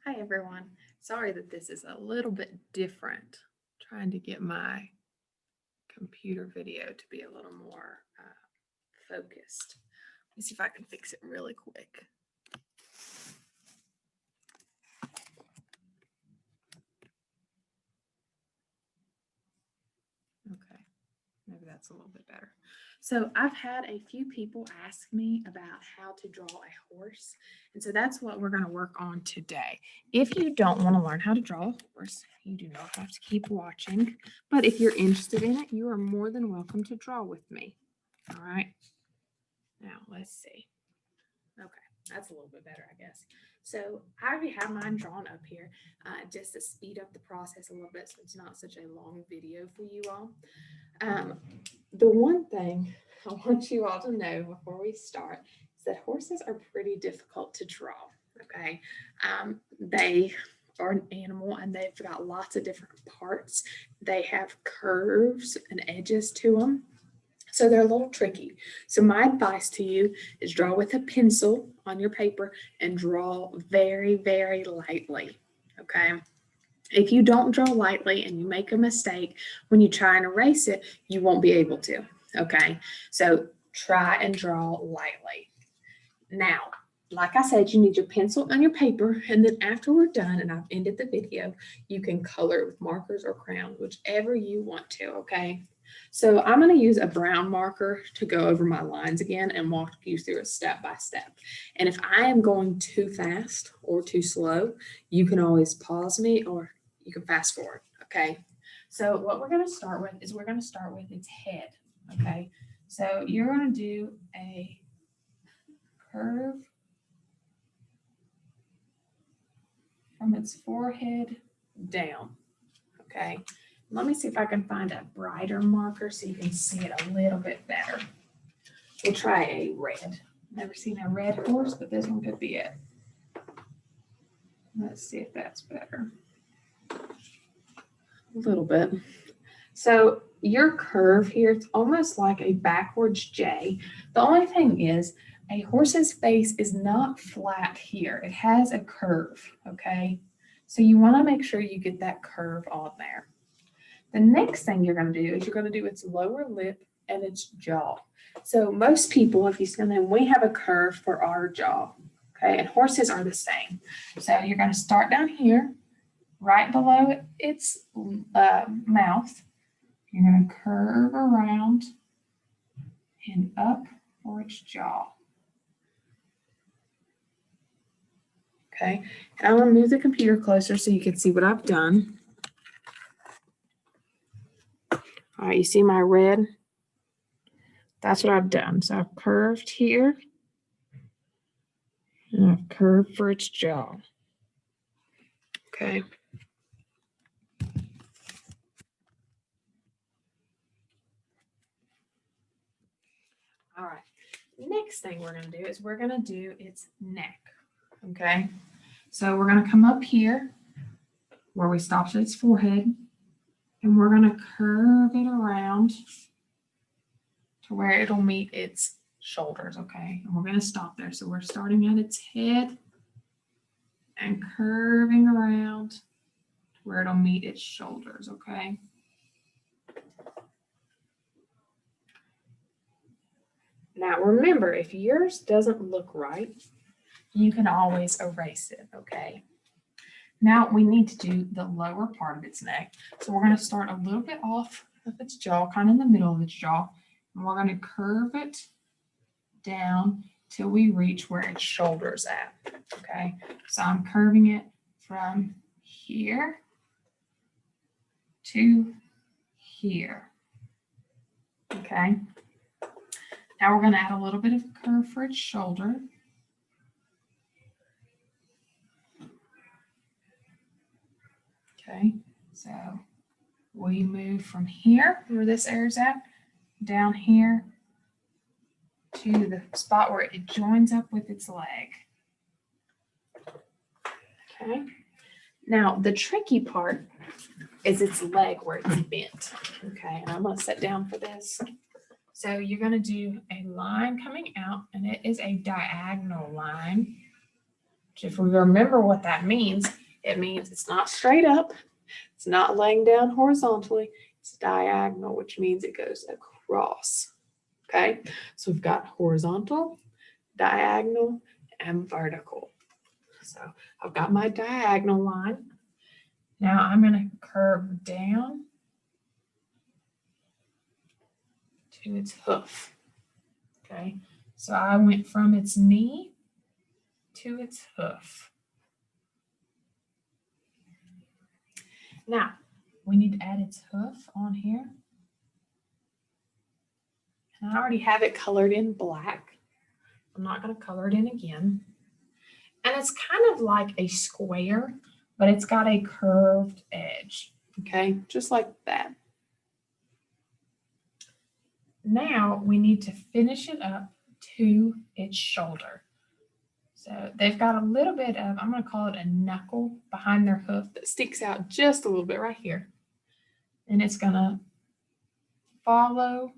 Hi everyone. Sorry that this is a little bit different. Trying to get my computer video to be a little more focused. Let me see if I can fix it really quick. Okay, maybe that's a little bit better. So I've had a few people ask me about how to draw a horse. And so that's what we're going to work on today. If you don't want to learn how to draw a horse, you do not have to keep watching. But if you're interested in it, you are more than welcome to draw with me. All right. Now let's see. Okay, that's a little bit better, I guess. So I already have mine drawn up here just to speed up the process a little bit so it's not such a long video for you all. Um, the one thing I want you all to know before we start is that horses are pretty difficult to draw. Okay, they are an animal and they've got lots of different parts. They have curves and edges to them. So they're a little tricky. So my advice to you is draw with a pencil on your paper and draw very, very lightly. Okay. If you don't draw lightly and you make a mistake, when you try and erase it, you won't be able to. Okay. So try and draw lightly. Now, like I said, you need your pencil and your paper. And then after we're done and I've ended the video, you can color it with markers or crayons, whichever you want to. Okay. So I'm going to use a brown marker to go over my lines again and walk you through it step by step. And if I am going too fast or too slow, you can always pause me or you can fast forward. Okay. So what we're going to start with is we're going to start with its head. Okay. So you're going to do a curve from its forehead down. Okay. Let me see if I can find a brighter marker so you can see it a little bit better. We'll try a red. Never seen a red horse, but this one could be it. Let's see if that's better. A little bit. So your curve here, it's almost like a backwards J. The only thing is a horse's face is not flat here. It has a curve, okay? So you want to make sure you get that curve on there. The next thing you're going to do is you're going to do its lower lip and its jaw. So most people, if you see them, we have a curve for our jaw, okay? And horses are the same. So you're going to start down here, right below its mouth. You're going to curve around and up for its jaw. Okay, and I'm going to move the computer closer so you can see what I've done. All right, you see my red? That's what I've done. So I've curved here and I've curved for its jaw. Okay. All right. Next thing we're going to do is we're going to do its neck. Okay. So we're going to come up here where we stopped at its forehead and we're going to curve it around to where it'll meet its shoulders. Okay. And we're going to stop there. So we're starting at its head and curving around to where it'll meet its shoulders. Okay. Now remember, if yours doesn't look right, you can always erase it, okay? Now we need to do the lower part of its neck. So we're going to start a little bit off of its jaw, kind of in the middle of its jaw, and we're going to curve it down till we reach where its shoulder's at, okay? So I'm curving it from here to here, okay? Now we're going to add a little bit of a curve for its shoulder. Okay, so we move from here, where this area's at, down here to the spot where it joins up with its leg. Okay, now the tricky part is its leg where it's bent. Okay, and I'm going to sit down for this. So you're going to do a line coming out, and it is a diagonal line. If we remember what that means, it means it's not straight up, it's not laying down horizontally, it's diagonal, which means it goes across. Okay, so we've got horizontal, diagonal, and vertical. So I've got my diagonal line. Now I'm going to curve down to its hoof. Okay, so I went from its knee to its hoof. Now we need to add its hoof on here. And I already have it colored in black. I'm not going to color it in again. And it's kind of like a square, but it's got a curved edge. Okay, just like that. Now we need to finish it up to its shoulder. So they've got a little bit of, I'm going to call it a knuckle behind their hoof that sticks out just a little bit right here. And it's going to follow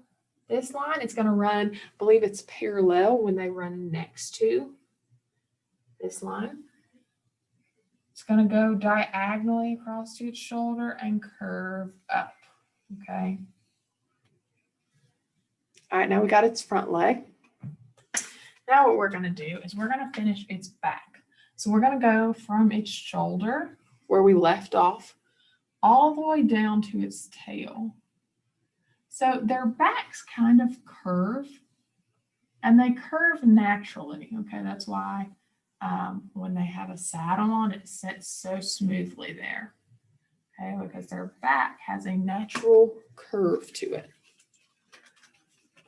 this line. It's going to run, I believe it's parallel when they run next to this line. It's going to go diagonally across to its shoulder and curve up. Okay. All right, now we got its front leg. Now what we're going to do is we're going to finish its back. So we're going to go from its shoulder, where we left off, all the way down to its tail. So their backs kind of curve, and they curve naturally. Okay, that's why when they have a saddle on, it sits so smoothly there. Okay, because their back has a natural curve to it.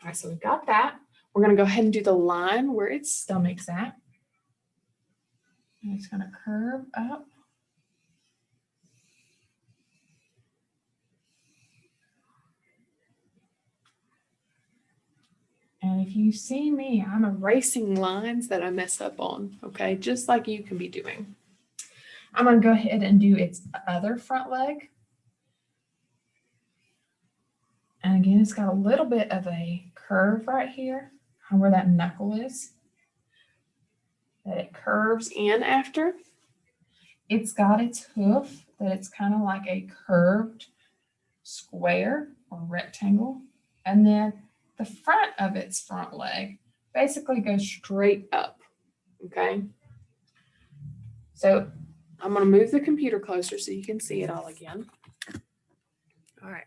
All right, so we've got that. We're going to go ahead and do the line where its stomach's at. And it's going to curve up. And if you see me, I'm erasing lines that I mess up on, okay? Just like you can be doing. I'm going to go ahead and do its other front leg. And again, it's got a little bit of a curve right here where that knuckle is, that it curves in after. It's got its hoof that it's kind of like a curved square or rectangle. And then the front of its front leg basically goes straight up, okay? So I'm going to move the computer closer so you can see it all again. All right.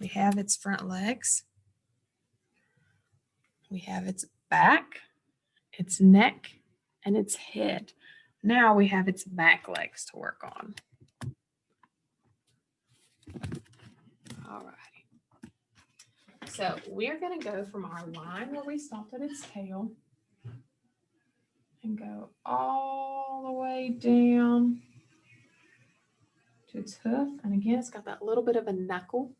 We have its front legs. We have its back, its neck, and its head. Now we have its back legs to work on. All right. So we're going to go from our line where we stopped at its tail and go all the way down to its hoof. And again, it's got that little bit of a knuckle.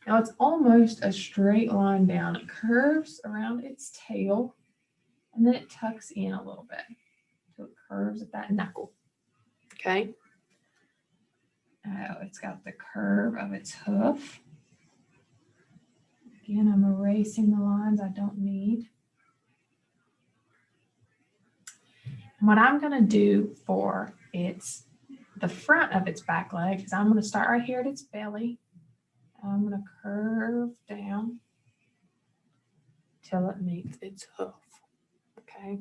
Now it's almost a straight line down. It curves around its tail and then it tucks in a little bit. So it curves at that knuckle. Okay. It's got the curve of its hoof. Again, I'm erasing the lines I don't need. And what I'm going to do for the front of its back leg is I'm going to start right here at its belly. I'm going to curve down till it meets its hoof. Okay.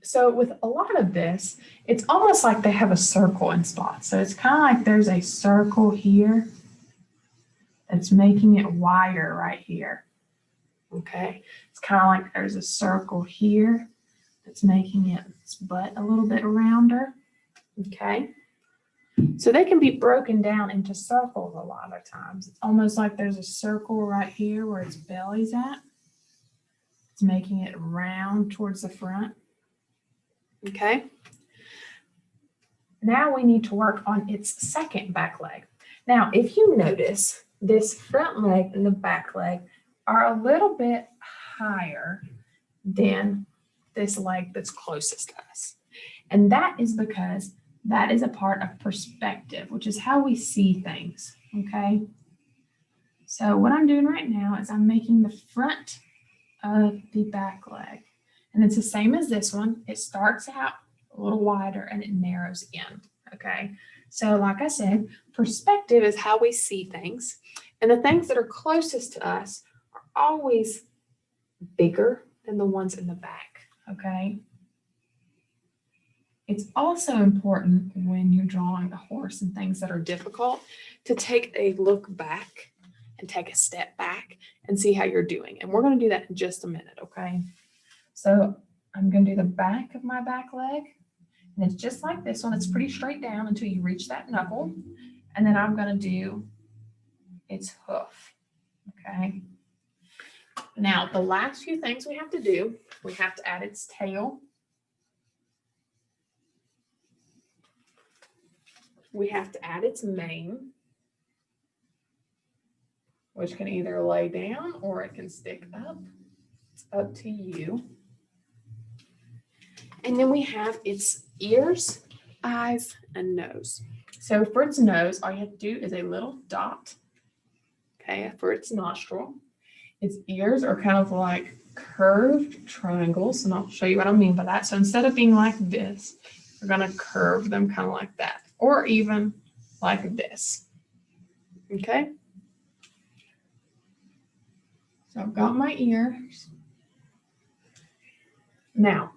So with a lot of this, it's almost like they have a circle in spots. So it's kind of like there's a circle here that's making it wider right here. Okay. It's kind of like there's a circle here that's making its butt a little bit rounder. Okay. So they can be broken down into circles a lot of times. It's almost like there's a circle right here where its belly's at. It's making it round towards the front. Okay. Now we need to work on its second back leg. Now, if you notice, this front leg and the back leg are a little bit higher than this leg that's closest to us. And that is because that is a part of perspective, which is how we see things, okay? So what I'm doing right now is I'm making the front of the back leg. And it's the same as this one. It starts out a little wider and it narrows in, okay? So like I said, perspective is how we see things. And the things that are closest to us are always bigger than the ones in the back, okay? It's also important when you're drawing a horse and things that are difficult to take a look back and take a step back and see how you're doing. And we're going to do that in just a minute, okay? So I'm going to do the back of my back leg. And it's just like this one. It's pretty straight down until you reach that knuckle. And then I'm going to do its hoof, okay? Now, the last few things we have to do, we have to add its tail. We have to add its mane, which can either lay down or it can stick up. It's up to you. And then we have its ears, eyes, and nose. So for its nose, all you have to do is a little dot, okay, for its nostril. Its ears are kind of like curved triangles, and I'll show you what I mean by that. So instead of being like this, we're going to curve them kind of like that, or even like this, okay? So I've got my ears. Now,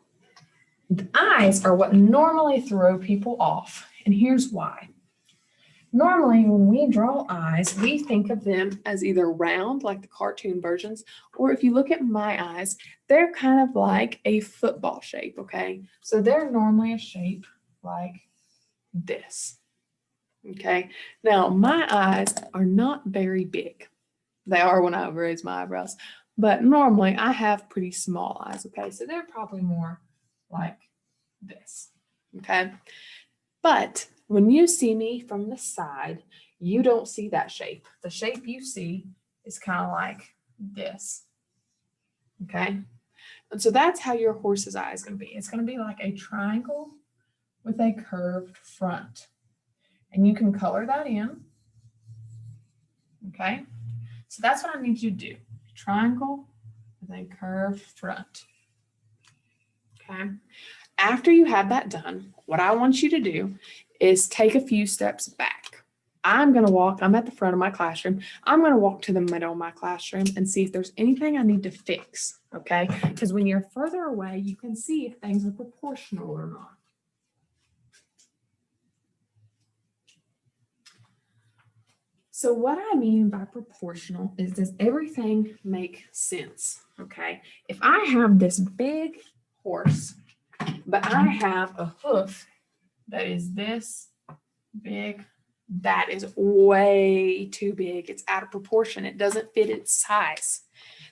the eyes are what normally throw people off, and here's why. Normally, when we draw eyes, we think of them as either round, like the cartoon versions, or if you look at my eyes, they're kind of like a football shape, okay? So they're normally a shape like this, okay? Now, my eyes are not very big. They are when I raise my eyebrows, but normally I have pretty small eyes, okay? So they're probably more like this, okay? But when you see me from the side, you don't see that shape. The shape you see is kind of like this, okay? And so that's how your horse's eye is going to be. It's going to be like a triangle with a curved front. And you can color that in, okay? So that's what I need you to do. Triangle with a curved front, okay? After you have that done, what I want you to do is take a few steps back. I'm at the front of my classroom. I'm going to walk to the middle of my classroom and see if there's anything I need to fix, okay? Because when you're further away, you can see if things are proportional or not. So what I mean by proportional is, does everything make sense, okay? If I have this big horse, but I have a hoof that is this big, that is way too big. It's out of proportion. It doesn't fit its size.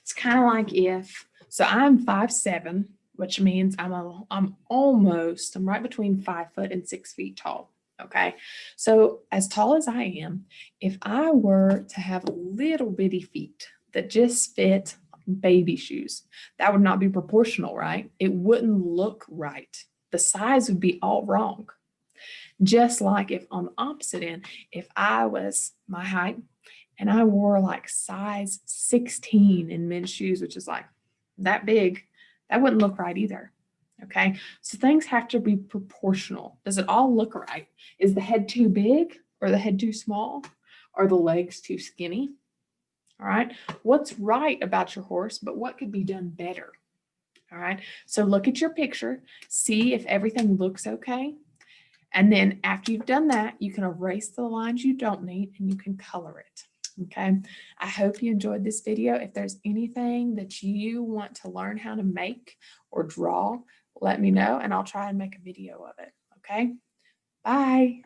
It's kind of like so I'm 5'7", which means I'm right between 5 foot and 6 feet tall. Okay, so as tall as I am, if I were to have little bitty feet that just fit baby shoes, that would not be proportional, right? It wouldn't look right. The size would be all wrong. Just like if on the opposite end, if I was my height and I wore like size 16 in men's shoes, which is like that big, that wouldn't look right either. Okay, so things have to be proportional. Does it all look right? Is the head too big or the head too small? Are the legs too skinny? All right, what's right about your horse, but what could be done better? All right, so look at your picture, see if everything looks okay. And then after you've done that, you can erase the lines you don't need and you can color it. Okay, I hope you enjoyed this video. If there's anything that you want to learn how to make or draw, let me know and I'll try and make a video of it. Okay, bye.